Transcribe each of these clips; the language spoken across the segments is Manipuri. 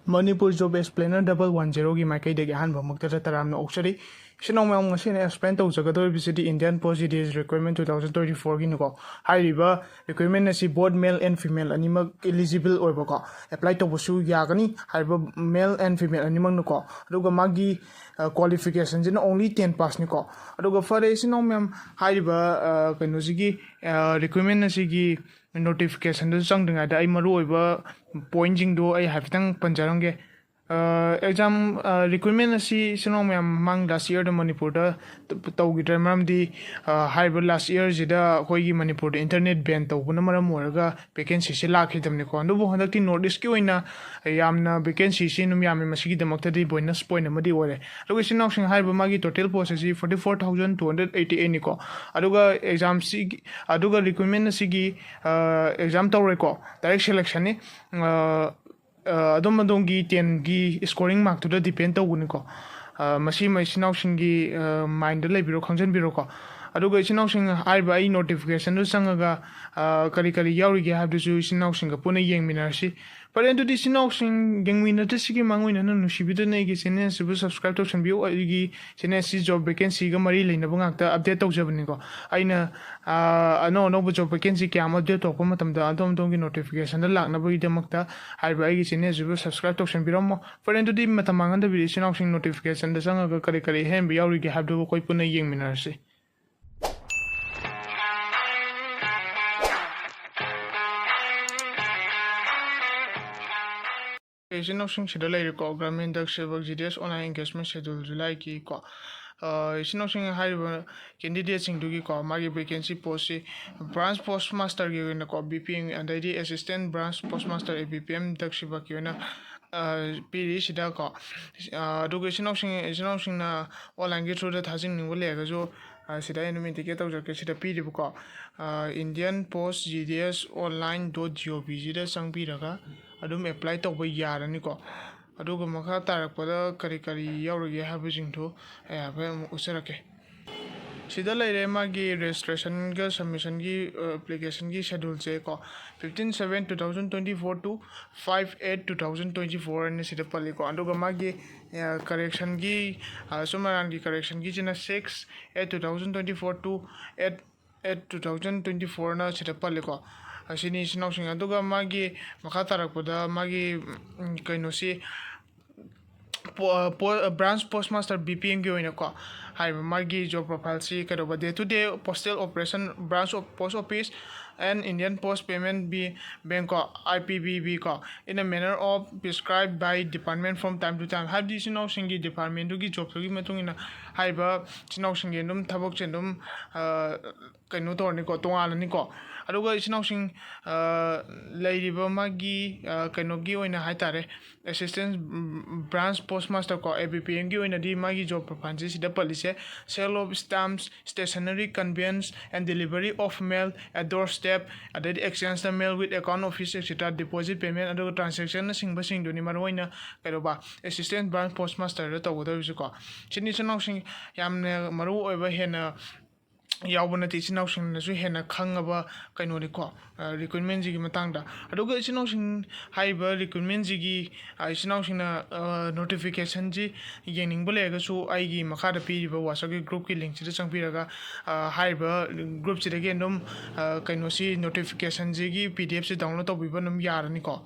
Manipuri job explainer 110 की माइकैदगी अहानब मक्तदा तरामना ओक्सरी सिनोमयम ngasina explain tawjagador bisidi Indian Post GDS Recruitment 2024 gi nuko hairiba recruitment asi both male and female animal eligible oibako apply tawbusu yagani haiba male and female animal nuko aduga magi qualification jina only 10 pass niko aduga fare sinomyam hairiba kainojigi recruitment asi gi notification do changdinga da ai maru oiba point jing do ai hafitang panjarange exam recruitment asi sinom yam mang last year da Manipur da tawgidra maramdi haiba last year jida hoigi Manipur da internet ban tawbuna maram oraga vacancy se lakhidamne ko andu handakti notice ki oina yamna vacancy se num yam masigi damakta di bonus point amadi ore aduga sinong sing haiba magi total post asi 44288 ni ko aduga exam si aduga recruitment asi gi exam tawre ko direct selection ni adom ten gi scoring mark to the depend tawuni ko masi mai sinau singi mind le biro khangjan biro ko aduga sinau sing aiba ai notification du sangaga kari kari yauri ge have du sinau sing ga puna yeng minarsi parent di sinau sing geng minata sigi mangoi na nu sibido nei ge channel su subscribe to san bio gi channel si job vacancy ga mari leina banga ta update tawjabani ko aina no job vacancy kya ma update to ko matam da adom gi notification da lakna bagi damakta aiba ai gi channel su subscribe to san biro mo parent di matamang da bi sinau sing notification da sangaga kari kari hen bi yauri ge have du ko puna yeng minarsi Sinopsing schedule program in the GDS online engagement schedule July ki ko sinopsing high candidates in dugi ko magi vacancy post branch postmaster gi na ko BPM and ID assistant branch postmaster BPM dakshiba ki na piri sida ko dugi sinopsing na online gi through the thasing ni wole ga jo sida enumi ticket tawja ke sida piri ko Indian Post GDS online.gov jida sangpi raga adum apply tawba yarani ko aduga makha tarakpada kari kari yaurage habijing to ayaba usarake sida laire magi registration ga submission gi application gi schedule che ko 15/7/2024 to 5/8/2024 ne sida pali ko aduga magi correction gi sumaran gi correction gi jina 6/8/2024 to 8/8/2024 na sida pali ko asini sinopsing aduga magi makha tarakpada magi kainosi branch postmaster BPM gi oina ko hai magi job profile si kadoba day to day postal operation branch of post office and Indian Post Payment Bank ko IPBB ko in a manner of prescribed by department from time to time have this sinopsing gi department gi job gi matung ina haiba sinopsing gi num thabok chendum kaino torni ko tongal ni ko aduga sinopsing leiriba magi kaino gi oina haitare assistant branch postmaster ko ABPM gi oina di magi job profile si da police sale of stamps stationery conveyance and delivery of mail at doorstep at the exchange the mail with account office etc deposit payment aduga transaction na singba sing doni maroina karoba assistant branch postmaster da tawda ko chini sinopsing yamne maru oiba hena yaubana ti sinopsing na su hena khangaba kaino ni ko recruitment ji gi matang da aduga sinopsing haiba recruitment ji gi sinopsing na notification ji yening bole ga su ai gi makha da pi ba whatsapp gi group ki link ji chang pi raga haiba group ji da ge nom kaino si notification ji gi PDF si download to bi ba nom yar ni ko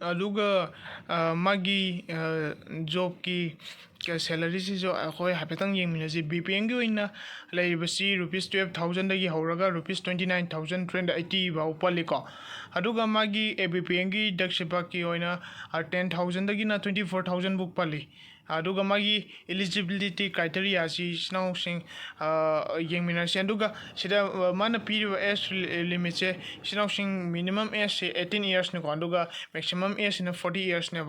aduga magi job ki salary si jo khoi hapetang yeng mina ji BPM gi oina leiba si rupees 12000 dagi horaga rupees 29380 ba upali ko aduga magi ABPM gi dakshipa ki oina 10000 dagi na 24000 book pali aduga magi eligibility criteria si sinopsing yeng mina si aduga sida mana period age limit se sinopsing minimum age 18 years ne ko aduga maximum age na 40 years ne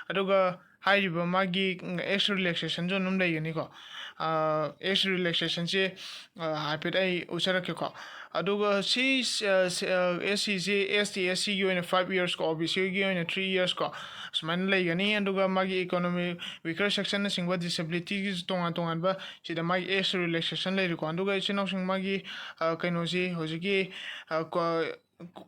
aduga hairiba magi age relaxation jo num dai ni ko age relaxation se hapet ai usarake ko aduga si SC ST gi oina 5 years ko OBC gi oina 3 years ko sman lai gani aduga magi economy weaker section na singwa disability gi tongan ba sida magi age relaxation lai ko aduga sinopsing magi kaino si hojiki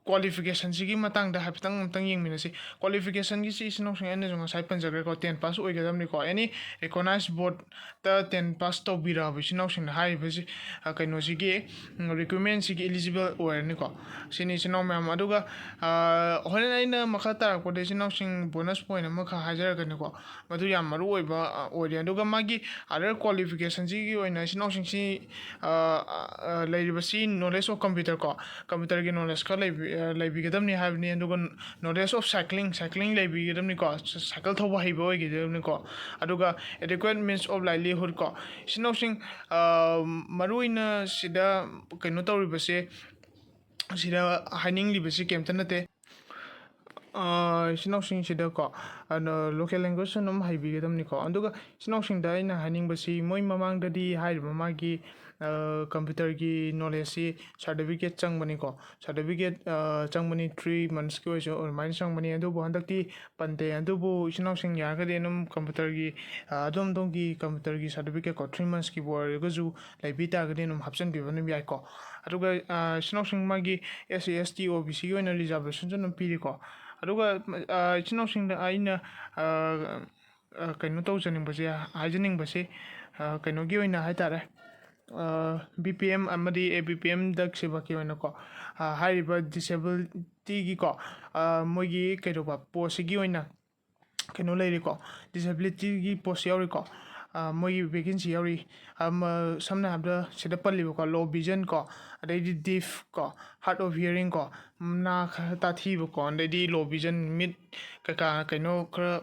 ꯀ꯭ꯋꯥꯂꯤꯐꯤꯀꯦꯁꯟꯁꯤꯒꯤ ꯃꯇꯥꯡꯗ ꯍꯥꯏꯐꯦꯠꯇꯪ ꯑꯃꯨꯛꯇꯪ ꯌꯦꯡꯃꯤꯟꯅꯁꯤ ꯀ꯭ꯋꯥꯂꯤꯐꯤꯀꯦꯁꯟꯒꯤꯁꯤ ꯏꯆꯤꯟꯅꯥꯎꯁꯤꯡ ꯑꯩꯅꯁꯨ ꯉꯁꯥꯏ ꯄꯟꯖꯈ꯭ꯔꯦꯀꯣ 10 ꯄꯥꯁ ꯑꯣꯏꯒꯗꯕꯅꯤꯀꯣ ꯑꯦꯅꯤ ꯔꯤꯀꯣꯒꯅꯥꯏꯁ ꯕꯣꯔꯗꯇ 10 ꯄꯥꯁ ꯇꯧꯕꯤꯔꯛꯑꯕ ꯏꯆꯤꯟꯅꯥꯎꯁꯤꯡꯅ ꯍꯥꯏꯔꯤꯕꯁꯤ ꯀꯩꯅꯣꯁꯤꯒꯤ ꯔꯤꯀ꯭ꯔꯨꯠꯃꯦꯟꯁꯤꯒꯤ ꯏꯂꯤꯖꯤꯕꯜ ꯑꯣꯏꯔꯅꯤꯀꯣ ꯁꯤꯅꯤ ꯏꯆꯤꯟꯅꯥꯎ ꯃꯌꯥꯝ ꯑꯗꯨꯒ ꯍꯣꯔꯦꯟ ꯑꯩꯅ ꯃꯈꯥ ꯇꯥꯔꯛꯄꯗ ꯏꯆꯤꯟꯅꯥꯎꯁꯤꯡ ꯕꯣꯅꯁ ꯄꯣꯏꯟ ꯑꯃꯈꯛ ꯍꯥꯏꯖꯔꯛꯀꯅꯤꯀꯣ ꯃꯗꯨ ꯌꯥꯝ ꯃꯔꯨ ꯑꯣꯏꯕ ꯑꯣꯏꯔꯦ ꯑꯗꯨꯒ ꯃꯥꯒꯤ ꯑꯗꯔ ꯀ꯭ꯋꯥꯂꯤꯐꯤꯀꯦꯁꯟꯁꯤꯒꯤ ꯑꯣꯏꯅ ꯏꯆꯤꯟꯅꯥꯎꯁꯤꯡꯁꯤ ꯂꯩꯔꯤꯕꯁꯤ ꯅꯣꯂꯦꯖ ꯑꯣꯐ ꯀꯝꯄ꯭ꯌꯨꯇꯔ ꯀꯣ ꯀꯝꯄ꯭ꯌꯨꯇꯔꯒꯤ ꯅꯣꯂꯦꯖ ꯈꯔ ꯂꯩꯕꯤꯒꯗꯕꯅꯤ ꯍꯥꯏꯕꯅꯤ ꯑꯗꯨꯒ ꯅꯣꯂꯦꯖ ꯑꯣꯐ ꯁꯥꯏꯀ꯭ꯂꯤꯡ ꯂꯩꯕꯤꯒꯗꯕꯅꯤꯀꯣ ꯁꯥꯏꯀꯜ ꯊꯧꯕ ꯍꯩꯕ ꯑꯣꯏꯒꯗꯕꯅꯤꯀꯣ ꯑꯗꯨꯒ ꯑꯦꯗꯦꯀ꯭ꯋꯦꯠ ꯃꯤꯟꯁ ꯑꯣꯐ ꯂꯥꯏꯚꯂꯤꯍꯨꯗ ꯀꯣ ꯏꯆꯤꯟꯅꯥꯎꯁꯤꯡ ꯃꯔꯨꯑꯣꯏꯅ ꯁꯤꯗ ꯀꯩꯅꯣ ꯇꯧꯔꯤꯕꯁꯦ ꯁꯤꯗ ꯍꯥꯏꯅꯤꯡꯂꯤꯕꯁꯤ ꯀꯩꯝꯇ ꯅꯠꯇꯦ ꯏꯆꯤꯟꯅꯥꯎꯁꯤꯡꯁꯤꯗꯀꯣ ꯂꯣꯀꯦꯜ ꯂꯦꯡꯒ꯭ꯋꯦꯖ ꯑꯗꯨꯝ ꯍꯩꯕꯤꯒꯗꯕꯅꯤꯀꯣ ꯑꯗꯨꯒ ꯏꯆꯤꯟꯅꯥꯎꯁꯤꯡꯗ ꯑꯩꯅ ꯍꯥꯏꯅꯤꯡꯕꯁꯤ ꯃꯣꯏ ꯃꯃꯥꯡꯗꯗꯤ ꯍꯥꯏꯔꯤꯕ ꯃꯥꯒꯤ ꯀꯝꯄ꯭ꯌꯨꯇꯔꯒꯤ ꯅꯣꯂꯦꯖꯁꯤ ꯁꯥꯔꯇꯤꯐꯤꯀꯦꯠ ꯆꯪꯕꯅꯤꯀꯣ ꯁꯥꯔꯇꯤꯐꯤꯀꯦꯠ ꯆꯪꯕꯅꯤ 3 monthsꯀꯤ ꯑꯣꯏꯔꯁꯨ ꯑꯗꯨꯃꯥꯏꯅ ꯆꯪꯕꯅꯤ ꯑꯗꯨꯕꯨ ꯍꯟꯗꯛꯇꯤ ꯄꯟꯗꯦ ꯑꯗꯨꯕꯨ ꯏꯆꯤꯟꯅꯥꯎꯁꯤꯡ ꯌꯥꯔꯒꯗꯤ ꯑꯗꯨꯝ ꯀꯝꯄ꯭ꯌꯨꯇꯔꯒꯤ ꯑꯗꯣꯝꯒꯤ ꯀꯝꯄ꯭ꯌꯨꯇꯔꯒꯤ ꯁꯥꯔꯇꯤꯐꯤꯀꯦꯠ ꯀꯣ 3 monthsꯀꯤꯕꯨ ꯑꯣꯏꯔꯒꯁꯨ ꯂꯩꯕꯤ ꯇꯥꯔꯒꯗꯤ ꯑꯗꯨꯝ ꯍꯥꯞꯆꯤꯟꯕꯤꯕ ꯑꯗꯨꯝ ꯌꯥꯏꯀꯣ ꯑꯗꯨꯒ ꯏꯆꯤꯟꯅꯥꯎꯁꯤꯡ ꯃꯥꯒꯤ SC ST OBCꯒꯤ ꯑꯣꯏꯅ ꯔꯤꯖꯥꯔꯕꯦꯁꯟꯁꯨ ꯑꯗꯨꯝ ꯄꯤꯔꯤꯀꯣ ꯑꯗꯨꯒ ꯏꯆꯤꯟꯅꯥꯎꯁꯤꯡꯗ ꯑꯩꯅ ꯀꯩꯅꯣ ꯇꯧꯖꯅꯤꯡꯕꯁꯦ ꯍꯥꯏꯖꯅꯤꯡꯕꯁꯤ ꯀꯩꯅꯣꯒꯤ ꯑꯣꯏꯅ ꯍꯥꯏꯇꯥꯔꯦ BPM ꯑꯃꯗꯤ ABPMꯗ ꯁꯤꯕꯀꯤ ꯑꯣꯏꯅꯀꯣ ꯍꯥꯏꯔꯤꯕ ꯗꯤꯁꯦꯕꯤꯂꯤꯇꯤꯒꯤꯀꯣ ꯃꯣꯏꯒꯤ ꯀꯩꯗꯧꯕ ꯄꯣꯁꯁꯤꯒꯤ ꯑꯣꯏꯅ ꯀꯩꯅꯣ ꯂꯩꯔꯤꯀꯣ ꯗꯤꯁꯦꯕꯤꯂꯤꯇꯤꯒꯤ ꯄꯣꯁ ꯌꯥꯎꯔꯤꯀꯣ ꯃꯣꯏꯒꯤ ꯚꯦꯀꯦꯟꯁꯤ ꯌꯥꯎꯔꯤ ꯁꯝꯅ ꯍꯥꯏꯔꯕꯗ ꯁꯤꯗ ꯄꯜꯂꯤꯕꯀꯣ ꯂꯣ ꯚꯤꯖꯟ ꯀꯣ ꯑꯗꯩꯗꯤ ꯗꯤꯐ ꯀꯣ ꯍꯥꯔꯠ ꯑꯣꯐ ꯍꯤꯌꯔꯤꯡ ꯀꯣ ꯅꯥ ꯈꯔ ꯇꯥꯊꯤꯕꯀꯣ ꯑꯗꯩꯗꯤ ꯂꯣ ꯚꯤꯖꯟ ꯃꯤꯠ ꯀꯩꯀꯥ ꯀꯩꯅꯣ ꯈꯔ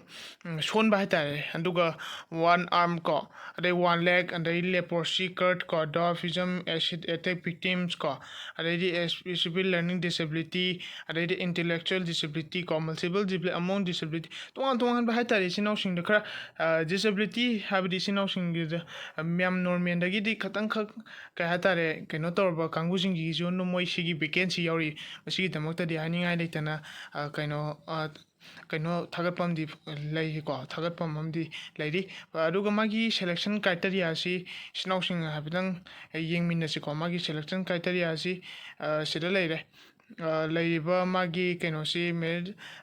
ꯁꯣꯟꯕ ꯍꯥꯏꯇꯥꯔꯦ ꯑꯗꯨꯒ 1 arm ꯀꯣ ꯑꯗꯩ 1 leg ꯑꯗꯩ ꯂꯦꯄ꯭ꯔꯣꯁꯤ ꯀꯔꯠ ꯀꯣ ꯗ꯭ꯋꯥꯔꯐꯤꯖꯝ ꯑꯦꯁꯤഡ് ꯑꯦꯇꯦꯛ ꯚꯤꯛꯇꯤꯝꯁ ꯀꯣ ꯑꯗꯩꯗꯤ ꯁ꯭ꯄꯦꯁꯤꯐꯤꯛ ꯂꯔꯅꯤꯡ ꯗꯤꯁꯦꯕꯤꯂꯤꯇꯤ ꯑꯗꯩꯗꯤ ꯏꯟꯇꯦꯂꯦꯛꯆꯨꯋꯦꯜ ꯗꯤꯁꯦꯕꯤꯂꯤꯇꯤ ꯀꯣ ꯃꯜꯇꯤꯄꯜ ꯑꯃꯣꯡ ꯗꯤꯁꯦꯕꯤꯂꯤꯇꯤ ꯇꯣꯉꯥꯟꯕ ꯍꯥꯏꯇꯥꯔꯦ ꯏꯆꯤꯟꯅꯥꯎꯁꯤꯡꯗ ꯈꯔ ꯗꯤꯁꯦꯕꯤꯂꯤꯇꯤ ꯍꯥꯏꯕꯗꯤ ꯏꯆꯤꯟꯅꯥꯎꯁꯤꯡꯒꯤꯗ ꯌꯥꯝ ꯅꯣꯔꯃꯦꯜꯗꯒꯤꯗꯤ ꯈꯛ ꯀꯩ ꯍꯥꯏꯇꯥꯔꯦ ꯀꯩꯅꯣ ꯇꯧꯔꯕ ꯀꯥꯡꯕꯨꯁꯤꯡꯒꯤꯁꯨ ꯃꯣꯏ ꯁꯤꯒꯤ ꯚꯦꯀꯦꯟꯁꯤ ꯌꯥꯎꯔꯤ ꯃꯁꯤꯒꯤꯗꯃꯛꯇꯗꯤ ꯍꯥꯏꯅꯤꯡꯉꯥꯏ ꯂꯩꯇꯅ ꯀꯩꯅꯣ ꯊꯥꯒꯠꯄ ꯑꯃꯗꯤ ꯂꯩꯀꯣ ꯊꯥꯒꯠꯐꯝ ꯑꯃꯗꯤ ꯂꯩꯔꯤ ꯑꯗꯨꯒ ꯃꯥꯒꯤ ꯁꯦꯂꯦꯛꯁꯟ ꯀ꯭ꯔꯥꯏꯇꯦꯔꯤꯌꯥꯁꯤ ꯏꯆꯤꯟꯅꯥꯎꯁꯤꯡ ꯍꯥꯏꯐꯦꯠꯇꯪ ꯌꯦꯡꯃꯤꯟꯅꯁꯤꯀꯣ ꯃꯥꯒꯤ ꯁꯦꯂꯦꯛꯁꯟ ꯀ꯭ꯔꯥꯏꯇꯦꯔꯤꯌꯥꯁꯤ ꯁꯤꯗ ꯂꯩꯔꯦ ꯂꯩꯔꯤꯕ ꯃꯥꯒꯤ ꯀꯩꯅꯣꯁꯤ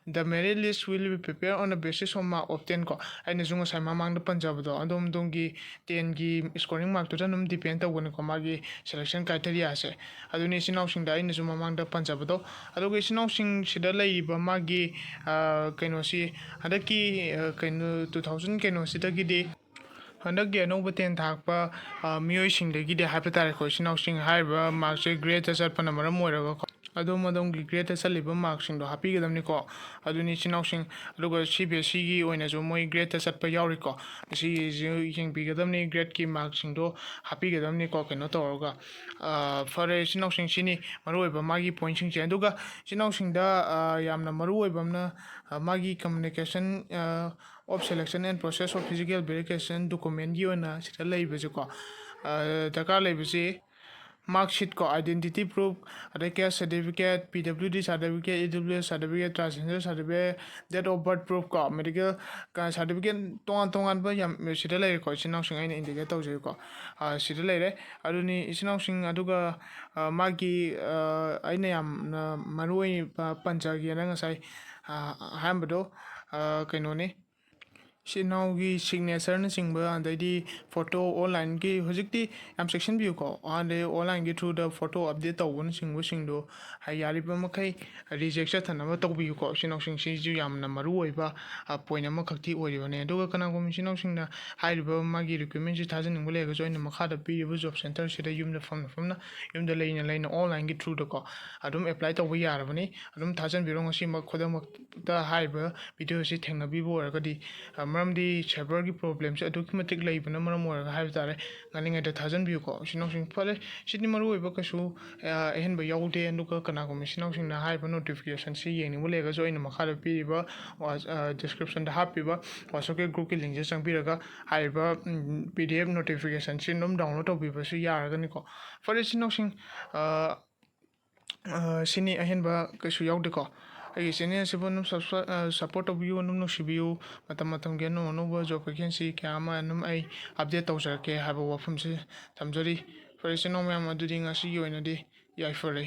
the merit list will be prepare on the basis of mark of 10 ꯀꯣ ꯑꯩꯅꯁꯨ ꯉꯁꯥꯏ ꯃꯃꯥꯡꯗ ꯄꯟꯖꯕꯗꯣ ꯑꯗꯣꯝꯒꯤ 10ꯒꯤ ꯁ꯭ꯀꯣꯔꯤꯡ ꯃꯥꯔꯛꯇꯨꯗ ꯑꯗꯨꯝ ꯗꯤꯄꯦꯟ ꯇꯧꯕꯅꯤꯀꯣ ꯃꯥꯒꯤ ꯁꯦꯂꯦꯛꯁꯟ ꯀ꯭ꯔꯥꯏꯇꯦꯔꯤꯌꯥꯁꯦ ꯑꯗꯨꯅꯤ ꯏꯆꯤꯟꯅꯥꯎꯁꯤꯡꯗ ꯑꯩꯅꯁꯨ ꯃꯃꯥꯡꯗ ꯄꯟꯖꯕꯗꯣ ꯑꯗꯨꯒ ꯏꯆꯤꯟꯅꯥꯎꯁꯤꯡꯁꯤꯗ ꯂꯩꯔꯤꯕ ꯃꯥꯒꯤ ꯀꯩꯅꯣꯁꯤ ꯍꯟꯗꯛꯀꯤ ꯀꯩꯅꯣ 2000 ꯀꯩꯅꯣꯁꯤꯗꯒꯤꯗꯤ ꯍꯟꯗꯛꯀꯤ ꯑꯅꯧꯕ 10 ꯊꯥꯛꯄ ꯃꯤꯑꯣꯏꯁꯤꯡꯗꯒꯤꯗꯤ ꯍꯥꯏꯕ ꯇꯥꯔꯦꯀꯣ ꯏꯆꯤꯟꯅꯥꯎꯁꯤꯡ ꯍꯥꯏꯔꯤꯕ ꯃꯥꯔꯛꯁꯦ ꯒ꯭ꯔꯦꯗꯇ ꯆꯠꯄꯅ ꯃꯔꯝ ꯑꯣꯏꯔꯒꯀꯣ ꯑꯗꯣꯝꯒꯤ ꯒ꯭ꯔꯦꯗꯇ ꯆꯠꯂꯤꯕ ꯃꯥꯔꯛꯁꯤꯡꯗꯣ ꯍꯥꯞꯄꯤꯒꯗꯕꯅꯤꯀꯣ ꯑꯗꯨꯅꯤ ꯏꯆꯤꯟꯅꯥꯎꯁꯤꯡ ꯑꯗꯨꯒ CBSEꯒꯤ ꯑꯣꯏꯅꯁꯨ ꯃꯣꯏ ꯒ꯭ꯔꯦꯗꯇ ꯆꯠꯄ ꯌꯥꯎꯔꯤꯀꯣ ꯃꯁꯤꯁꯨ ꯌꯦꯡꯕꯤꯒꯗꯕꯅꯤ ꯒ꯭ꯔꯦꯗꯀꯤ ꯃꯥꯔꯛꯁꯤꯡꯗꯣ ꯍꯥꯞꯄꯤꯒꯗꯕꯅꯤꯀꯣ ꯀꯩꯅꯣ ꯇꯧꯔꯒ ꯐꯔꯦ ꯏꯆꯤꯟꯅꯥꯎꯁꯤꯡ ꯁꯤꯅꯤ ꯃꯔꯨꯑꯣꯏꯕ ꯃꯥꯒꯤ ꯄꯣꯏꯟꯁꯤꯡꯁꯦ ꯑꯗꯨꯒ ꯏꯆꯤꯟꯅꯥꯎꯁꯤꯡꯗ ꯌꯥꯝꯅ ꯃꯔꯨꯑꯣꯏꯕ ꯑꯃꯅ ꯃꯥꯒꯤ communication of selection and process of physical verification ꯗꯣꯀꯨꯃꯦꯟꯒꯤ ꯑꯣꯏꯅ ꯁꯤꯗ ꯂꯩꯕꯁꯦꯀꯣ ꯗꯔꯀꯥꯔ ꯂꯩꯕꯁꯤ ꯃꯥꯔꯛꯁꯤꯠ ꯀꯣ ꯑꯥꯏꯗꯦꯟꯇꯤꯇꯤ ꯄ꯭ꯔꯨꯐ ꯑꯗꯩ caste certificate PWD certificate EWS certificate transgender certificate date of birth proof ꯀꯣ ꯃꯦꯗꯤꯀꯦꯜ ꯁꯥꯔꯇꯤꯐꯤꯀꯦꯠ ꯇꯣꯉꯥꯟꯕ ꯌꯥꯝ ꯁꯤꯗ ꯂꯩꯔꯦꯀꯣ ꯏꯆꯤꯟꯅꯥꯎꯁꯤꯡ ꯑꯩꯅ ꯏꯟꯗꯤꯀꯦꯠ ꯇꯧꯖꯩꯀꯣ ꯁꯤꯗ ꯂꯩꯔꯦ ꯑꯗꯨꯅꯤ ꯏꯆꯤꯟꯅꯥꯎꯁꯤꯡ ꯑꯗꯨꯒ ꯃꯥꯒꯤ ꯑꯩꯅ ꯌꯥꯝꯅ ꯃꯔꯨꯑꯣꯏꯕ ꯄꯟꯖꯒꯦꯅ ꯉꯁꯥꯏ ꯑꯍꯥꯟꯕꯗꯣ ꯀꯩꯅꯣꯅꯤ ꯏꯆꯤꯟꯅꯥꯎꯒꯤ ꯁꯤꯒꯅꯦꯆꯔꯅꯆꯤꯡꯕ ꯑꯗꯩꯗꯤ ꯐꯣꯇꯣ ꯑꯣꯟꯂꯥꯏꯟꯒꯤ ꯍꯧꯖꯤꯛꯇꯤ ꯌꯥꯝ ꯆꯦꯛꯁꯤꯟꯕꯤꯌꯨꯀꯣ ꯑꯗꯩ ꯑꯣꯟꯂꯥꯏꯟꯒꯤ ꯊ꯭ꯔꯨꯗ ꯐꯣꯇꯣ ꯑꯞꯗꯦꯠ ꯇꯧꯕꯅꯆꯤꯡꯕꯁꯤꯡꯗꯣ ꯌꯥꯔꯤꯕ ꯃꯈꯩ ꯔꯤꯖꯦꯛ ꯆꯠꯊꯅꯕ ꯇꯧꯕꯤꯌꯨꯀꯣ ꯏꯆꯤꯟꯅꯥꯎꯁꯤꯡꯁꯤꯁꯨ ꯌꯥꯝꯅ ꯃꯔꯨ ꯑꯣꯏꯕ ꯄꯣꯏꯟ ꯑꯃꯈꯛꯇꯤ ꯑꯣꯏꯔꯤꯕꯅꯤ ꯑꯗꯨꯒ ꯀꯅꯥꯒꯨꯝꯕ ꯏꯆꯤꯟꯅꯥꯎꯁꯤꯡꯅ ꯍꯥꯏꯔꯤꯕ ꯃꯥꯒꯤ ꯔꯤꯀ꯭ꯋꯤꯞꯃꯦꯟꯁꯤ ꯊꯥꯖꯅꯤꯡꯕ ꯂꯩꯔꯒꯁꯨ ꯑꯩꯅ ꯃꯈꯥꯗ ꯄꯤꯔꯤꯕ ꯖꯣꯕ ꯁꯦꯟꯇꯔꯁꯤꯗ ꯌꯨꯝꯗ ꯐꯝꯅ ꯌꯨꯝꯗ ꯂꯩꯅ ꯑꯣꯟꯂꯥꯏꯟꯒꯤ ꯊ꯭ꯔꯨꯗꯀꯣ ꯑꯗꯨꯝ ꯑꯦꯄ꯭ꯂꯥꯏ ꯇꯧꯕ ꯌꯥꯔꯕꯅꯤ ꯑꯗꯨꯝ ꯊꯥꯖꯟꯕꯤꯔꯣ ꯉꯁꯤꯃꯛ ꯈꯨꯗꯛꯃꯛꯇ ꯍꯥꯏꯔꯤꯕ ꯚꯤꯗꯤꯑꯣꯁꯤ ꯊꯦꯡꯅꯕꯤꯕ ꯑꯣꯏꯔꯒꯗꯤ ꯃꯔꯝꯗꯤ ꯁꯔꯚꯔꯒꯤ ꯄ꯭ꯔꯣꯕ꯭ꯂꯦꯝꯁꯦ ꯑꯗꯨꯛꯀꯤ ꯃꯇꯤꯛ ꯂꯩꯕꯅ ꯃꯔꯝ ꯑꯣꯏꯔꯒ ꯍꯥꯏꯕ ꯇꯥꯔꯦ ꯉꯜꯂꯤꯉꯩꯗ ꯊꯥꯖꯟꯕꯤꯌꯨꯀꯣ ꯏꯆꯤꯟꯅꯥꯎꯁꯤꯡ ꯐꯔꯦ ꯁꯤꯗꯤ ꯃꯔꯨ ꯑꯣꯏꯕ ꯀꯩꯁꯨ ꯑꯍꯦꯟꯕ ꯌꯥꯎꯗꯦ ꯑꯗꯨꯒ ꯀꯅꯥꯒꯨꯝꯕ ꯏꯆꯤꯟꯅꯥꯎꯁꯤꯡꯅ ꯍꯥꯏꯔꯤꯕ ꯅꯣꯇꯤꯐꯤꯀꯦꯁꯟꯁꯤ ꯌꯦꯡꯅꯤꯡꯕ ꯂꯩꯔꯒꯁꯨ ꯑꯩꯅ ꯃꯈꯥꯗ ꯄꯤꯔꯤꯕ ꯗꯤꯁꯀ꯭ꯔꯤꯞꯁꯟꯗ ꯍꯥꯞꯄꯤꯕ ꯋꯥꯆꯞꯀꯤ ꯒ꯭ꯔꯨꯞꯀꯤ ꯂꯤꯡꯁꯦ ꯆꯪꯕꯤꯔꯒ ꯍꯥꯏꯔꯤꯕ PDF ꯅꯣꯇꯤꯐꯤꯀꯦꯁꯟꯁꯤ ꯑꯗꯨꯝ ꯗꯥꯎꯟꯂꯣꯗ ꯇꯧꯕꯤꯕꯁꯨ ꯌꯥꯔꯒꯅꯤꯀꯣ ꯐꯔꯦ ꯏꯆꯤꯟꯅꯥꯎꯁꯤꯡ ꯁꯤꯅꯤ ꯑꯍꯦꯟꯕ ꯀꯩꯁꯨ ꯌꯥꯎꯗꯦꯀꯣ ꯑꯩꯒꯤ ꯆꯦꯅꯦꯜ ꯑꯁꯤꯕꯨ ꯑꯗꯨꯝ ꯁꯞꯄꯣꯔꯠ ꯇꯧꯕꯤꯌꯨ ꯑꯗꯨꯝ ꯅꯨꯡꯁꯤꯕꯤꯌꯨ ꯃꯇꯝꯒꯤ ꯑꯅꯧꯕ ꯖꯣꯕ ꯚꯦꯀꯦꯟꯁꯤ ꯀꯌꯥ ꯑꯃ ꯑꯗꯨꯝ ꯑꯩ ꯑꯞꯗꯦꯠ ꯇꯧꯖꯔꯛꯀꯦ ꯍꯥꯏꯕ ꯋꯥꯐꯝꯁꯤ ꯊꯝꯖꯔꯤ ꯐꯔꯦ ꯏꯆꯤꯟ ꯏꯅꯥꯎ ꯃꯌꯥꯝ ꯑꯗꯨꯗꯤ ꯉꯁꯤꯒꯤ ꯑꯣꯏꯅꯗꯤ ꯌꯥꯏꯐꯔꯦ